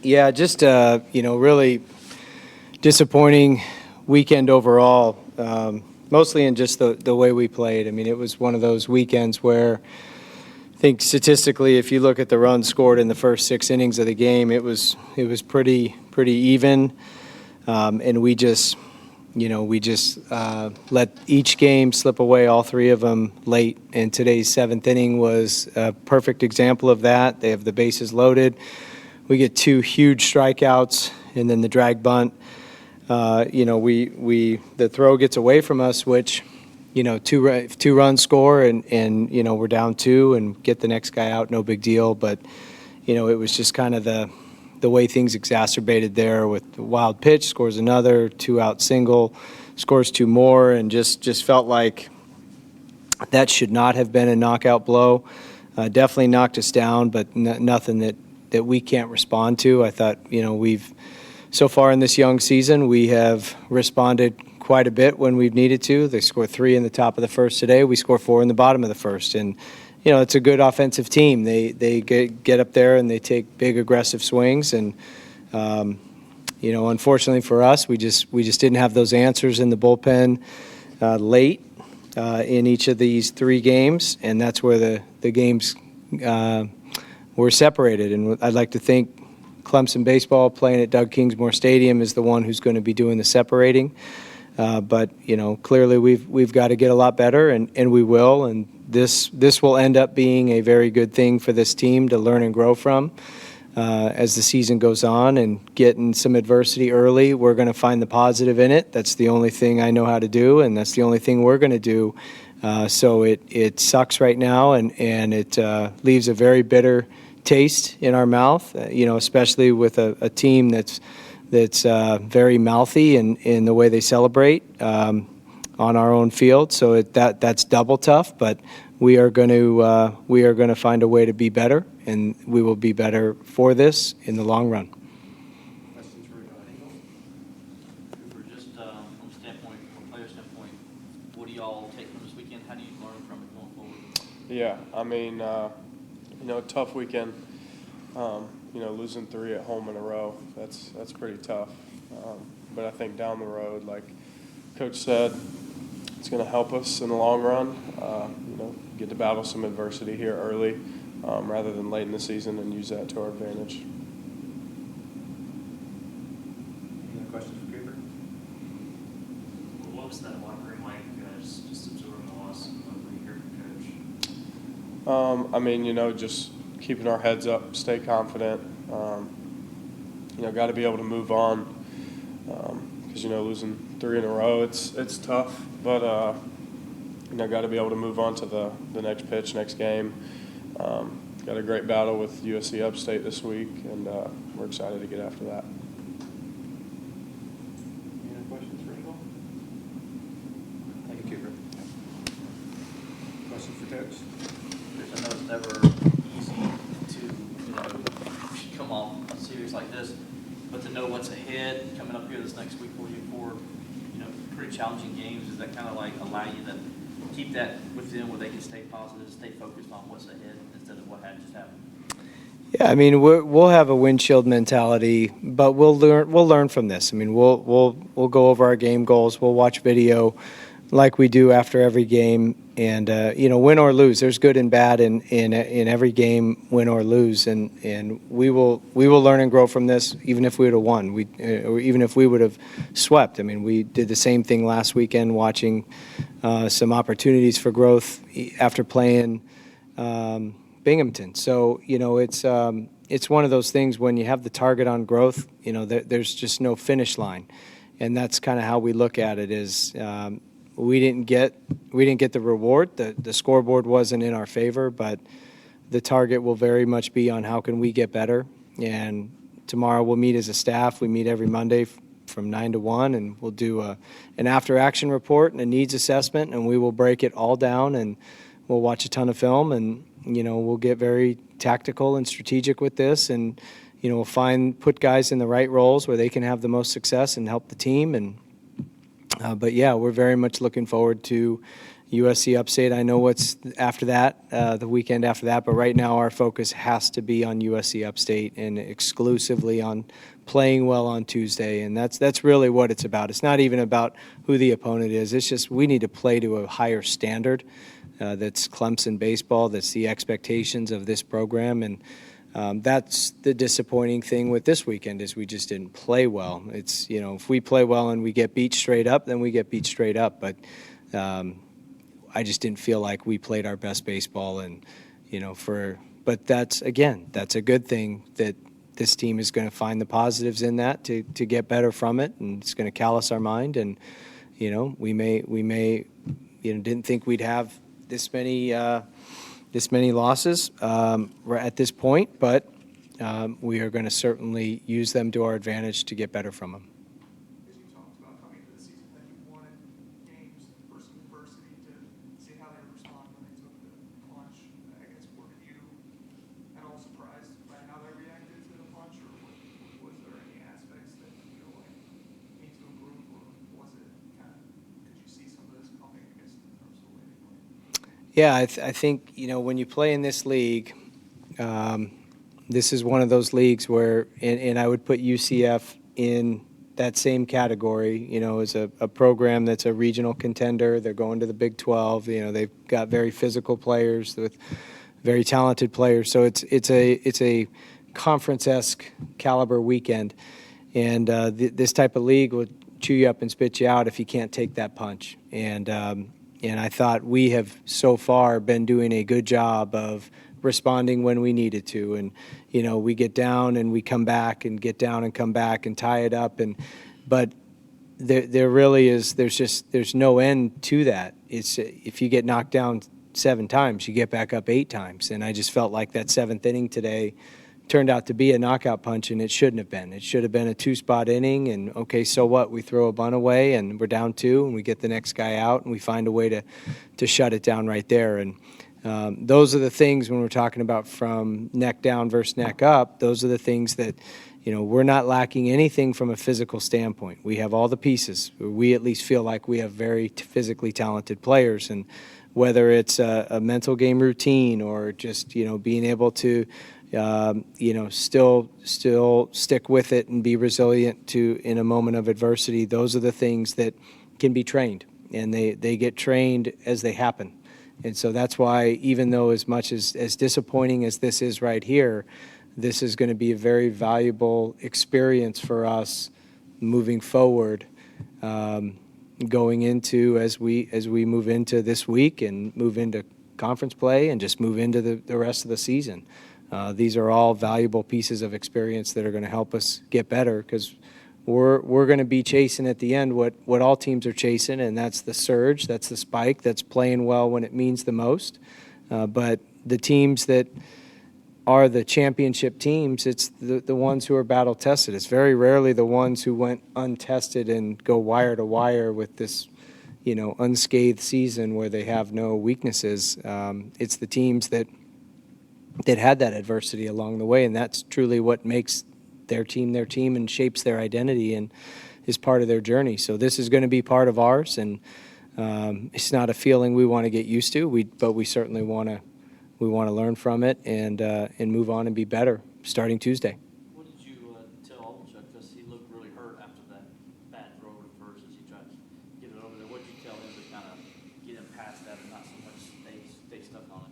Yeah, just really disappointing weekend overall. Mostly in just the way we played. I mean, it was one of those weekends where I think statistically, if you look at the runs scored in the first 6 innings of the game, it was pretty even, and we just let each game slip away, all 3 of them late. And today's 7th inning was a perfect example of that. They have the bases loaded. We get 2 huge strikeouts, and then the drag bunt. The throw gets away from us, which, 2 runs score, and we're down 2 and get the next guy out, no big deal. But, it was just kind of the way things exacerbated there with the wild pitch, scores another, 2-out single, scores 2 more, and just felt like that should not have been a knockout blow. Definitely knocked us down, but nothing that we can't respond to. I thought, so far in this young season, we have responded quite a bit when we've needed to. They scored 3 in the top of the first today. We score 4 in the bottom of the first. And, it's a good offensive team. They get up there and they take big aggressive swings. And, unfortunately for us, we just didn't have those answers in the bullpen late in each of these 3 games. And that's where the games were separated. And I'd like to think Clemson baseball playing at Doug Kingsmore Stadium is the one who's going to be doing the separating. But clearly we've got to get a lot better, and we will. And this will end up being a very good thing for this team to learn and grow from as the season goes on. And getting some adversity early, we're going to find the positive in it. That's the only thing I know how to do, and that's the only thing we're going to do. So it sucks right now, and it leaves a very bitter taste in our mouth, especially with a team that's very mouthy in the way they celebrate on our own field. So that's double tough, but we are going to find a way to be better, and we will be better for this in the long run. Questions for Ingle? Cooper, just from a player standpoint, what do y'all take from this weekend? How do you learn from it going forward? Yeah, I mean, tough weekend. Losing 3 at home in a row, that's pretty tough. But I think down the road, like Coach said, it's going to help us in the long run. Get to battle some adversity here early rather than late in the season and use that to our advantage. Any other questions for Cooper? What was that locker room like, just absorbing the loss of your coach? Just keeping our heads up, stay confident. Got to be able to move on because losing 3 in a row, it's tough. But got to be able to move on to the next pitch, next game. Got a great battle with USC Upstate this week, and we're excited to get after that. Any other questions for Ingle? Thank you, Cooper. Questions for Coach? I know it's never easy to come off a series like this, but to know what's ahead coming up here this next week for you for pretty challenging games, does that kind of like allow you to keep that within where they can stay positive, stay focused on what's ahead instead of what had just happened? Yeah, I mean we'll have a windshield mentality, but we'll learn from this. I mean we'll go over our game goals. We'll watch video like we do after every game, and win or lose. There's good and bad in every game, win or lose, and we will learn and grow from this. Even if we would have won, or even if we would have swept. I mean, we did the same thing last weekend, watching some opportunities for growth after playing Binghamton. So it's one of those things when you have the target on growth. There's just no finish line, and that's kind of how we look at it. Is we didn't get the reward. The scoreboard wasn't in our favor, but the target will very much be on how can we get better. And tomorrow we'll meet as a staff. We meet every Monday from 9 to 1, and we'll do an after-action report and a needs assessment, and we will break it all down, and we'll watch a ton of film, and we'll get very tactical and strategic with this, and we'll put guys in the right roles where they can have the most success and help the team. And but yeah, we're very much looking forward to USC Upstate, I know what's after that, the weekend after that, but right now our focus has to be on USC Upstate and exclusively on playing well on Tuesday, and that's really what it's about. It's not even about who the opponent is. It's just we need to play to a higher standard. That's Clemson baseball. That's the expectations of this program, and that's the disappointing thing with this weekend is we just didn't play well. It's, if we play well and we get beat straight up, then we get beat straight up, but I just didn't feel like we played our best baseball, and but that's a good thing that this team is going to find the positives in that to get better from it, and it's going to callous our mind, and we may didn't think we'd have this many losses at this point, but we are going to certainly use them to our advantage to get better from them. As you talked about coming into the season, that you wanted games versus adversity to see how they respond when they took the punch. I guess, were you at all surprised by how they reacted to the punch, or was there any aspects that you feel like need to improve, or was it kind of, could you see some of this coming, I guess, in terms of the way they played? Yeah, I think, when you play in this league, this is one of those leagues where, and I would put UCF in that same category, as a program that's a regional contender. They're going to the Big 12. They've got very physical players with very talented players. So it's a conference-esque caliber weekend. And this type of league will chew you up and spit you out if you can't take that punch. And I thought we have so far been doing a good job of responding when we needed to. And, we get down and we come back and get down and come back and tie it up. But there really is, there's no end to that. It's if you get knocked down 7 times, you get back up 8 times. And I just felt like that 7th inning today turned out to be a knockout punch, and it shouldn't have been. It should have been a 2-spot inning, and okay, so what? We throw a bunt away, and we're down 2, and we get the next guy out, and we find a way to shut it down right there. And those are the things when we're talking about from neck down versus neck up, those are the things that, we're not lacking anything from a physical standpoint. We have all the pieces. We at least feel like we have very physically talented players, and whether it's a mental game routine or just, being able to still stick with it and be resilient in a moment of adversity. Those are the things that can be trained, and they get trained as they happen. And so that's why, even though as much as disappointing as this is right here, this is going to be a very valuable experience for us moving forward, going into as we move into this week and move into conference play and just move into the rest of the season. These are all valuable pieces of experience that are going to help us get better, because we're going to be chasing at the end what all teams are chasing, and that's the surge, that's the spike, that's playing well when it means the most. But the teams that are the championship teams, it's the ones who are battle tested. It's very rarely the ones who went untested and go wire to wire with this, unscathed season where they have no weaknesses. It's the teams that had that adversity along the way, and that's truly what makes their team and shapes their identity and is part of their journey. So this is going to be part of ours, and it's not a feeling we want to get used to, but we certainly want to learn from it and move on and be better starting Tuesday. What did you tell Chuck? Because he looked really hurt after that bad throw over to first as he tried to get it over there. What did you tell him to kind of get him past that and not so much stay stuck on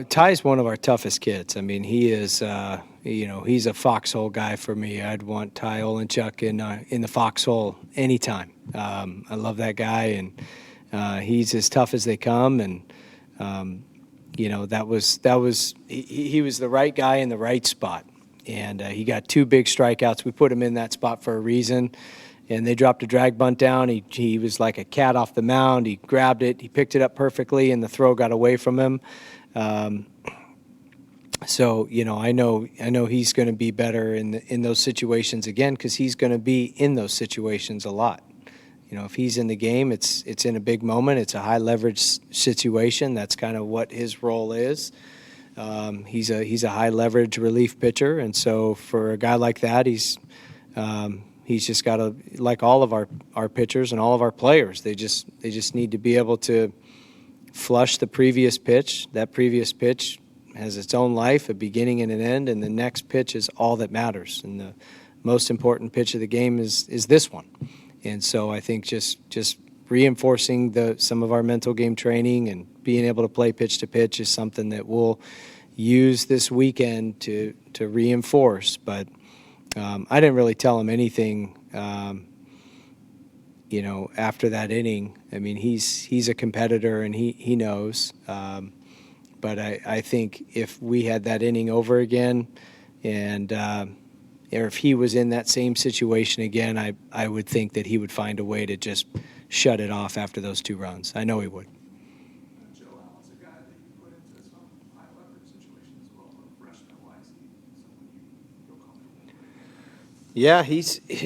it? Ty's one of our toughest kids. I mean, he is, he's a foxhole guy for me. I'd want Ty Olenchuk in the foxhole anytime. I love that guy, and he's as tough as they come. And that was he was the right guy in the right spot, and he got 2 big strikeouts. We put him in that spot for a reason. And they dropped a drag bunt down. He was like a cat off the mound. He grabbed it. He picked it up perfectly, and the throw got away from him. So I know he's going to be better in those situations again, because he's going to be in those situations a lot. If he's in the game, it's in a big moment. It's a high leverage situation. That's kind of what his role is. He's a high leverage relief pitcher, and so for a guy like that, he's he's just got to, like all of our pitchers and all of our players, they just need to be able to flush the previous pitch. That previous pitch has its own life, a beginning and an end, and the next pitch is all that matters. And the most important pitch of the game is this one. And so I think just reinforcing some of our mental game training and being able to play pitch to pitch is something that we'll use this weekend to reinforce. But I didn't really tell him anything, after that inning. I mean, he's a competitor and he knows. But I think if we had that inning over again, and or if he was in that same situation again, I would think that he would find a way to just shut it off after those 2 runs. I know he would. Joe Allen's a guy that you put into some high leverage situation as well, but freshman-wise, he's someone you feel comfortable with. Yeah,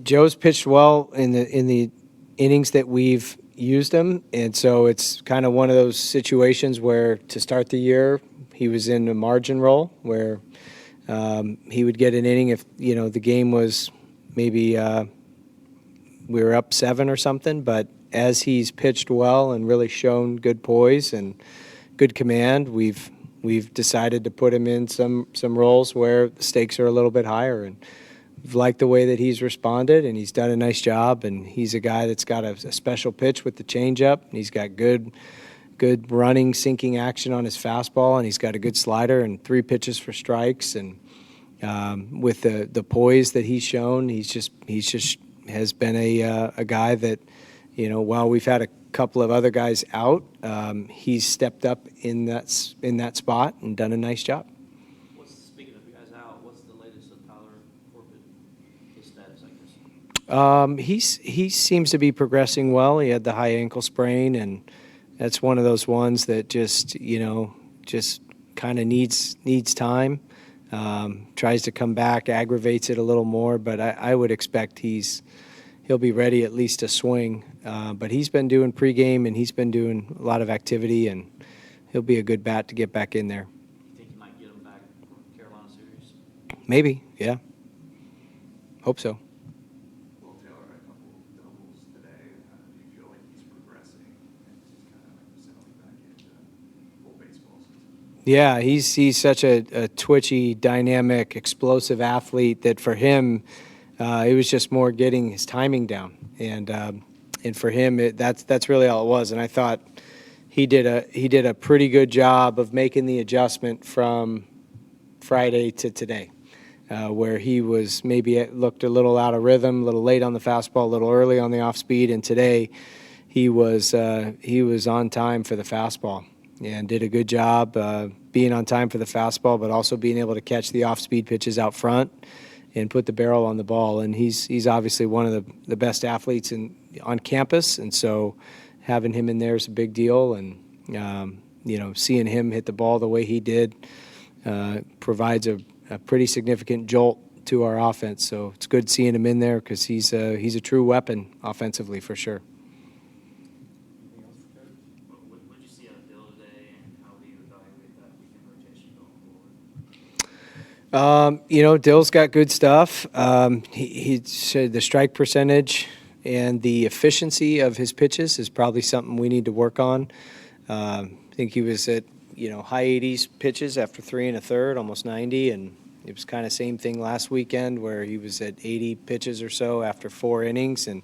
Joe's pitched well in the innings that we've used him, and so it's kind of one of those situations where to start the year he was in a margin role where he would get an inning if the game was maybe we were up 7 or something, but as he's pitched well and really shown good poise and good command, we've decided to put him in some roles where the stakes are a little bit higher, and we've liked the way that he's responded, and he's done a nice job. And he's a guy that's got a special pitch with the changeup, and he's got good running, sinking action on his fastball, and he's got a good slider and 3 pitches for strikes. And with the poise that he's shown, he's just has been a guy that, while we've had a couple of other guys out, he's stepped up in that spot and done a nice job. Speaking of guys out, what's the latest of Tyler Corbett, his status, I guess? He seems to be progressing well. He had the high ankle sprain, and that's one of those ones that just kind of needs time. Tries to come back, aggravates it a little more, but I would expect he'll be ready at least to swing. But he's been doing pregame, and he's been doing a lot of activity, and he'll be a good bat to get back in there. You think you might get him back for Carolina series? Maybe, yeah. Hope so. Well, Taylor had a couple of doubles today. Do you feel like he's progressing and he's kind of settling back into full baseball season? Yeah, he's such a twitchy, dynamic, explosive athlete that for him, it was just more getting his timing down, and for him, that's really all it was. And I thought he did a pretty good job of making the adjustment from Friday to today, where he was maybe looked a little out of rhythm, a little late on the fastball, a little early on the off speed, and today he was on time for the fastball and did a good job being on time for the fastball, but also being able to catch the off speed pitches out front and put the barrel on the ball. And he's obviously one of the best athletes on campus, and so having him in there is a big deal. And seeing him hit the ball the way he did provides a pretty significant jolt to our offense. So it's good seeing him in there because he's a true weapon offensively for sure. What did you see out of Bill today, and how do you evaluate that weekend rotation going forward? Dill's got good stuff. He said the strike percentage and the efficiency of his pitches is probably something we need to work on. I think he was at high 80s pitches after 3 1/3, almost 90, and it was kind of same thing last weekend where he was at 80 pitches or so after 4 innings. And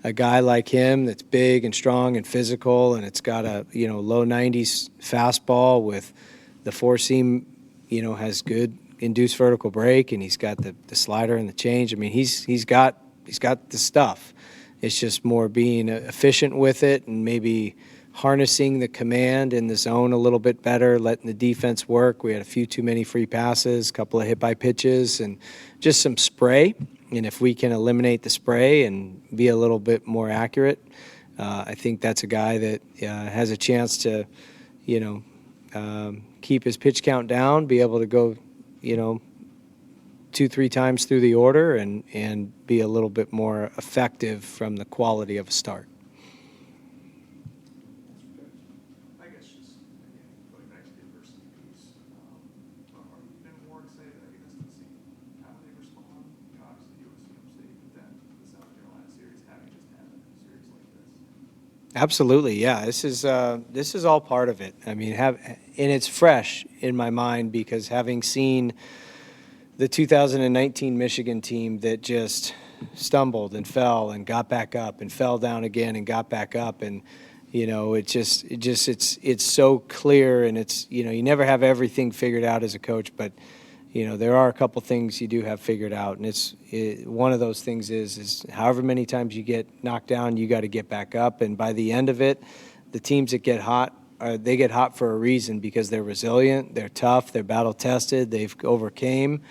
a guy like him that's big and strong and physical, and it's got a low 90s fastball with the 4-seam, has good induced vertical break, and he's got the slider and the change. I mean, he's got the stuff. It's just more being efficient with it and maybe harnessing the command in the zone a little bit better, letting the defense work. We had a few too many free passes, a couple of hit by pitches, and just some spray. And if we can eliminate the spray and be a little bit more accurate, I think that's a guy that has a chance to, keep his pitch count down, be able to go, 2-3 times through the order and be a little bit more effective from the quality of a start. I guess just, again, going back to the adversity piece, are you even more excited, I guess, to see how they respond, obviously USC State, but then the Absolutely, yeah. This is all part of it. I mean, and it's fresh in my mind because having seen the 2019 Michigan team that just stumbled and fell and got back up and fell down again and got back up, and it's so clear, and it's, you never have everything figured out as a coach, but there are a couple things you do have figured out, and one of those things is however many times you get knocked down, you got to get back up, and by the end of it, the teams that get hot, they get hot for a reason because they're resilient, they're tough, they're battle tested, they've overcame,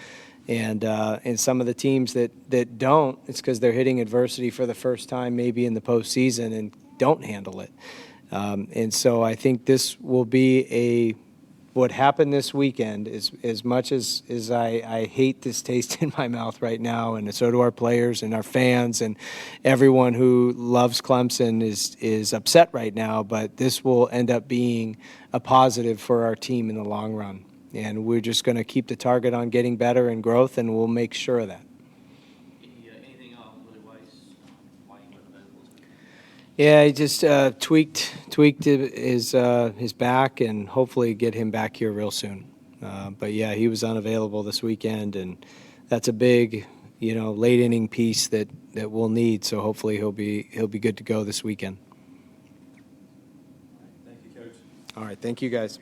and some of the teams that don't, it's because they're hitting adversity for the first time maybe in the postseason and don't handle it, and so I think this will be what happened this weekend is, as much as I hate this taste in my mouth right now, and so do our players and our fans and everyone who loves Clemson is upset right now, but this will end up being a positive for our team in the long run. And we're just going to keep the target on getting better and growth, and we'll make sure of that. Anything else, Willie Weiss, why you went available? Yeah, he just tweaked his back, and hopefully get him back here real soon. But yeah, he was unavailable this weekend, and that's a big, late inning piece that we'll need. So hopefully he'll be good to go this weekend. Thank you, Coach. All right, thank you guys.